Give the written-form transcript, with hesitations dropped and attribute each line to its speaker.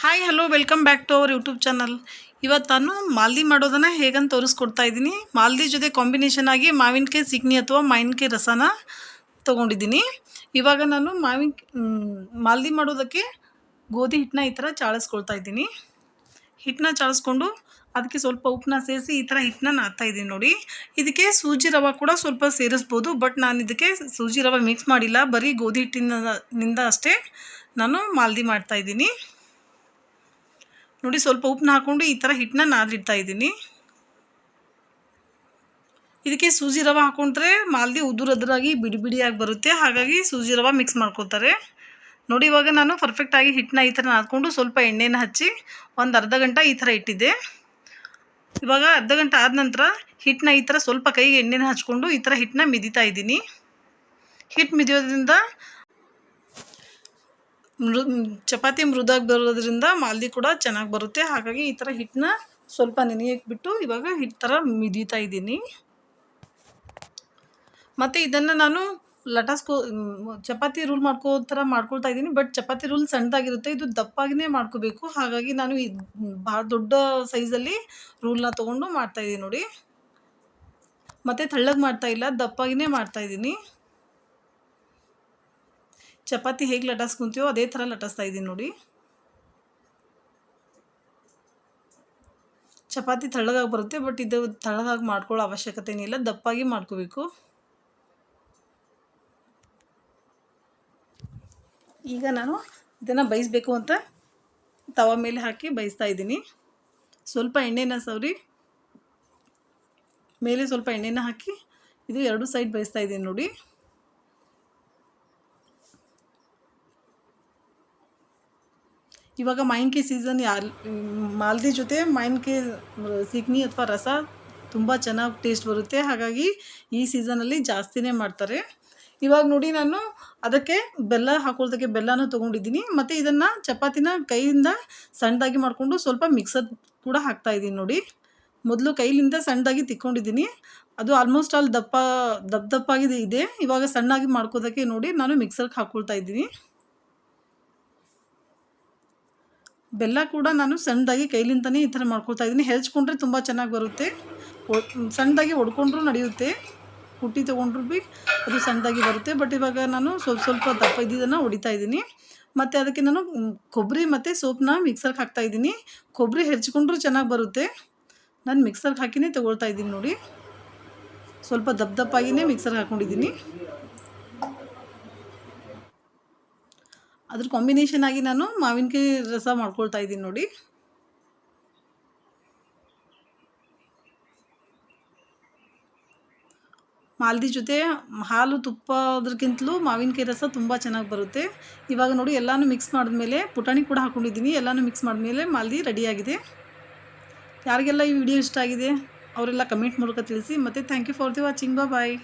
Speaker 1: Hi hello welcome back to our YouTube channel. ಇವತ್ತು ನಾನು ಮಾಲ್ದಿ ಮಾಡೋದನ್ನು ಹೇಗಂತ ತೋರಿಸ್ಕೊಡ್ತಾ ಇದ್ದೀನಿ. ಮಾಲ್ದಿ ಜೊತೆ ಕಾಂಬಿನೇಷನ್ ಆಗಿ ಮಾವಿನಕಾಯಿ ಸಿಗ್ನಿ ಅಥವಾ ಮಾವಿನಕಾಯಿ ರಸನ ತೊಗೊಂಡಿದ್ದೀನಿ. ಇವಾಗ ನಾನು ಮಾಲ್ದಿ ಮಾಡೋದಕ್ಕೆ ಗೋಧಿ ಹಿಟ್ಟನ್ನ ಈ ಥರ ಚಾಳಿಸ್ಕೊಳ್ತಾ ಇದ್ದೀನಿ. ಹಿಟ್ಟನ್ನ ಚಾಳಿಸ್ಕೊಂಡು ಅದಕ್ಕೆ ಸ್ವಲ್ಪ ಉಪ್ಪನ್ನ ಸೇರಿಸಿ ಈ ಥರ ಹಿಟ್ಟನ್ನ ನಾದ್ತಾ ಇದ್ದೀನಿ ನೋಡಿ. ಇದಕ್ಕೆ ಸೂಜಿ ರವೆ ಕೂಡ ಸ್ವಲ್ಪ ಸೇರಿಸ್ಬೋದು, ಬಟ್ ನಾನು ಇದಕ್ಕೆ ಸೂಜಿ ರವೆ ಮಿಕ್ಸ್ ಮಾಡಿಲ್ಲ, ಬರೀ ಗೋಧಿ ಹಿಟ್ಟಿನಿಂದ ಅಷ್ಟೇ ನಾನು ಮಾಲ್ದಿ ಮಾಡ್ತಾಯಿದ್ದೀನಿ ನೋಡಿ. ಸ್ವಲ್ಪ ಉಪ್ಪನ್ನ ಹಾಕ್ಕೊಂಡು ಈ ಥರ ಹಿಟ್ಟನ್ನ ನಾದಿಡ್ತಾ ಇದ್ದೀನಿ. ಇದಕ್ಕೆ ಸೂಜಿ ರವೆ ಹಾಕೊಂಡ್ರೆ ಮಾಲ್ದಿ ಉದುರಾಗಿ ಬಿಡಿ ಬಿಡಿಯಾಗಿ ಬರುತ್ತೆ, ಹಾಗಾಗಿ ಸೂಜಿ ರವೆ ಮಿಕ್ಸ್ ಮಾಡ್ಕೋತಾರೆ ನೋಡಿ. ಇವಾಗ ನಾನು ಪರ್ಫೆಕ್ಟಾಗಿ ಹಿಟ್ಟನ್ನ ಈ ಥರ ನಾದ್ಕೊಂಡು ಸ್ವಲ್ಪ ಎಣ್ಣೆನ ಹಚ್ಚಿ ಒಂದು ಅರ್ಧ ಗಂಟೆ ಈ ಥರ ಇಟ್ಟಿದ್ದೆ. ಇವಾಗ ಅರ್ಧ ಗಂಟೆ ಆದ ನಂತರ ಹಿಟ್ಟನ್ನ ಈ ಥರ ಸ್ವಲ್ಪ ಕೈಗೆ ಎಣ್ಣೆನ ಹಚ್ಕೊಂಡು ಈ ಥರ ಹಿಟ್ಟನ್ನ ಮಿದಿತಾ ಇದ್ದೀನಿ. ಹಿಟ್ಟು ಮಿದಿಯೋದ್ರಿಂದ ಚಪಾತಿ ಮೃದಾಗಿ ಬರೋದ್ರಿಂದ ಮಾಲ್ದಿ ಕೂಡ ಚೆನ್ನಾಗಿ ಬರುತ್ತೆ, ಹಾಗಾಗಿ ಈ ಥರ ಹಿಟ್ಟನ್ನ ಸ್ವಲ್ಪ ನೆನೆಯಕ್ಕೆ ಬಿಟ್ಟು ಇವಾಗ ಹಿಟ್ಟು ಥರ ಮಿದಿತಾ ಇದ್ದೀನಿ. ಮತ್ತು ಇದನ್ನು ನಾನು ಚಪಾತಿ ರೂಲ್ ಥರ ಮಾಡ್ಕೊಳ್ತಾ ಇದ್ದೀನಿ. ಬಟ್ ಚಪಾತಿ ರೂಲ್ ಸಣ್ಣದಾಗಿರುತ್ತೆ, ಇದು ದಪ್ಪಾಗಿಯೇ ಮಾಡ್ಕೋಬೇಕು, ಹಾಗಾಗಿ ನಾನು ಭಾಳ ದೊಡ್ಡ ಸೈಜಲ್ಲಿ ರೂಲ್ನ ತೊಗೊಂಡು ಮಾಡ್ತಾಯಿದ್ದೀನಿ ನೋಡಿ. ಮತ್ತು ತೆಳ್ಳಗೆ ಮಾಡ್ತಾಯಿಲ್ಲ, ದಪ್ಪಾಗಿಯೇ ಮಾಡ್ತಾಯಿದ್ದೀನಿ. ಚಪಾತಿ ಹೇಗೆ ಲಟ್ಟಿಸ್ಕೊತೀವೋ ಅದೇ ಥರ ಲಟ್ಟಿಸ್ತಾ ಇದ್ದೀನಿ ನೋಡಿ. ಚಪಾತಿ ತೆಳ್ಳಗಾಗಿ ಬರುತ್ತೆ, ಬಟ್ ಇದು ತೆಳ್ಳಗಾಗಿ ಮಾಡ್ಕೊಳ್ಳೋ ಅವಶ್ಯಕತೆ ಏನಿಲ್ಲ, ದಪ್ಪಾಗಿ ಮಾಡ್ಕೋಬೇಕು. ಈಗ ನಾನು ಇದನ್ನು ಬೇಯಿಸಬೇಕು ಅಂತ ತವ ಮೇಲೆ ಹಾಕಿ ಬೇಯಿಸ್ತಾ ಇದ್ದೀನಿ. ಸ್ವಲ್ಪ ಎಣ್ಣೆನ ಸವರಿ ಮೇಲೆ ಸ್ವಲ್ಪ ಎಣ್ಣೆನ ಹಾಕಿ ಇದು ಎರಡು ಸೈಡ್ ಬೇಯಿಸ್ತಾ ಇದ್ದೀನಿ ನೋಡಿ. ಇವಾಗ ಮಾವಿನಕಾಯಿ ಸೀಸನ್, ಮಾಲ್ದಿ ಜೊತೆ ಮಾವಿನಕಾಯಿ ಸಿಗ್ನಿ ಅಥವಾ ರಸ ತುಂಬ ಚೆನ್ನಾಗಿ ಟೇಸ್ಟ್ ಬರುತ್ತೆ, ಹಾಗಾಗಿ ಈ ಸೀಸನಲ್ಲಿ ಜಾಸ್ತಿನೇ ಮಾಡ್ತಾರೆ. ಇವಾಗ ನೋಡಿ ನಾನು ಅದಕ್ಕೆ ಬೆಲ್ಲ ಹಾಕೊಳ್ಳೋದಕ್ಕೆ ಬೆಲ್ಲನೂ ತೊಗೊಂಡಿದ್ದೀನಿ. ಮತ್ತು ಇದನ್ನು ಚಪಾತಿನ ಕೈಯಿಂದ ಸಣ್ಣದಾಗಿ ಮಾಡಿಕೊಂಡು ಸ್ವಲ್ಪ ಮಿಕ್ಸರ್ ಕೂಡ ಹಾಕ್ತಾಯಿದ್ದೀನಿ ನೋಡಿ. ಮೊದಲು ಕೈಲಿಂದ ಸಣ್ಣದಾಗಿ ತಿಕ್ಕೊಂಡಿದ್ದೀನಿ, ಅದು ಆಲ್ಮೋಸ್ಟ್ ಆಲ್ ದಪ್ಪಾಗಿದೆ ಇದೆ. ಇವಾಗ ಸಣ್ಣಾಗಿ ಮಾಡ್ಕೋದಕ್ಕೆ ನೋಡಿ ನಾನು ಮಿಕ್ಸರ್ಗೆ ಹಾಕ್ಕೊಳ್ತಾ ಇದ್ದೀನಿ. ಬೆಲ್ಲ ಕೂಡ ನಾನು ಸಣ್ಣದಾಗಿ ಕೈಲಿಂದನೇ ಈ ಥರ ಮಾಡ್ಕೊಳ್ತಾ ಇದ್ದೀನಿ. ಹೆಚ್ಕೊಂಡ್ರೆ ತುಂಬ ಚೆನ್ನಾಗಿ ಬರುತ್ತೆ, ಸಣ್ಣದಾಗಿ ಹೊಡ್ಕೊಂಡ್ರೂ ನಡೆಯುತ್ತೆ, ಕುಟ್ಟಿ ತೊಗೊಂಡ್ರು ಭೀ ಅದು ಸಣ್ಣದಾಗಿ ಬರುತ್ತೆ. ಬಟ್ ಇವಾಗ ನಾನು ಸ್ವಲ್ಪ ದಪ್ಪ ಇದ್ದಿದ್ದನ್ನು ಹೊಡಿತಾ ಇದ್ದೀನಿ. ಮತ್ತು ಅದಕ್ಕೆ ನಾನು ಕೊಬ್ಬರಿ ಮತ್ತು ಸೋಪನ್ನ ಮಿಕ್ಸರ್ಗೆ ಹಾಕ್ತಾಯಿದ್ದೀನಿ. ಕೊಬ್ಬರಿ ಹೆಚ್ಕೊಂಡ್ರೂ ಚೆನ್ನಾಗಿ ಬರುತ್ತೆ, ನಾನು ಮಿಕ್ಸರ್ಗೆ ಹಾಕಿನೇ ತೊಗೊಳ್ತಾ ಇದ್ದೀನಿ ನೋಡಿ. ಸ್ವಲ್ಪ ದಪ್ಪಾಗಿಯೇ ಮಿಕ್ಸರ್ಗೆ ಹಾಕ್ಕೊಂಡಿದ್ದೀನಿ. ಅದ್ರ ಕಾಂಬಿನೇಷನ್ ಆಗಿ ನಾನು ಮಾವಿನಕಾಯಿ ರಸ ಮಾಡ್ಕೊಳ್ತಾ ಇದ್ದೀನಿ ನೋಡಿ. ಮಾಲ್ದಿ ಜೊತೆ ಹಾಲು ತುಪ್ಪ ಅದ್ರಕ್ಕಿಂತಲೂ ಮಾವಿನಕಾಯಿ ರಸ ತುಂಬ ಚೆನ್ನಾಗಿ ಬರುತ್ತೆ. ಇವಾಗ ನೋಡಿ ಎಲ್ಲನೂ ಮಿಕ್ಸ್ ಮಾಡಿದ್ಮೇಲೆ ಪುಟಾಣಿ ಕೂಡ ಹಾಕ್ಕೊಂಡಿದ್ದೀನಿ. ಎಲ್ಲನೂ ಮಿಕ್ಸ್ ಮಾಡಿದ್ಮೇಲೆ ಮಾಲ್ದಿ ರೆಡಿಯಾಗಿದೆ. ಯಾರಿಗೆಲ್ಲ ಈ ವಿಡಿಯೋ ಇಷ್ಟ ಆಗಿದೆ ಅವರೆಲ್ಲ ಕಮೆಂಟ್ ಮೂಲಕ ತಿಳಿಸಿ. ಮತ್ತು thank you for the watching. Bye.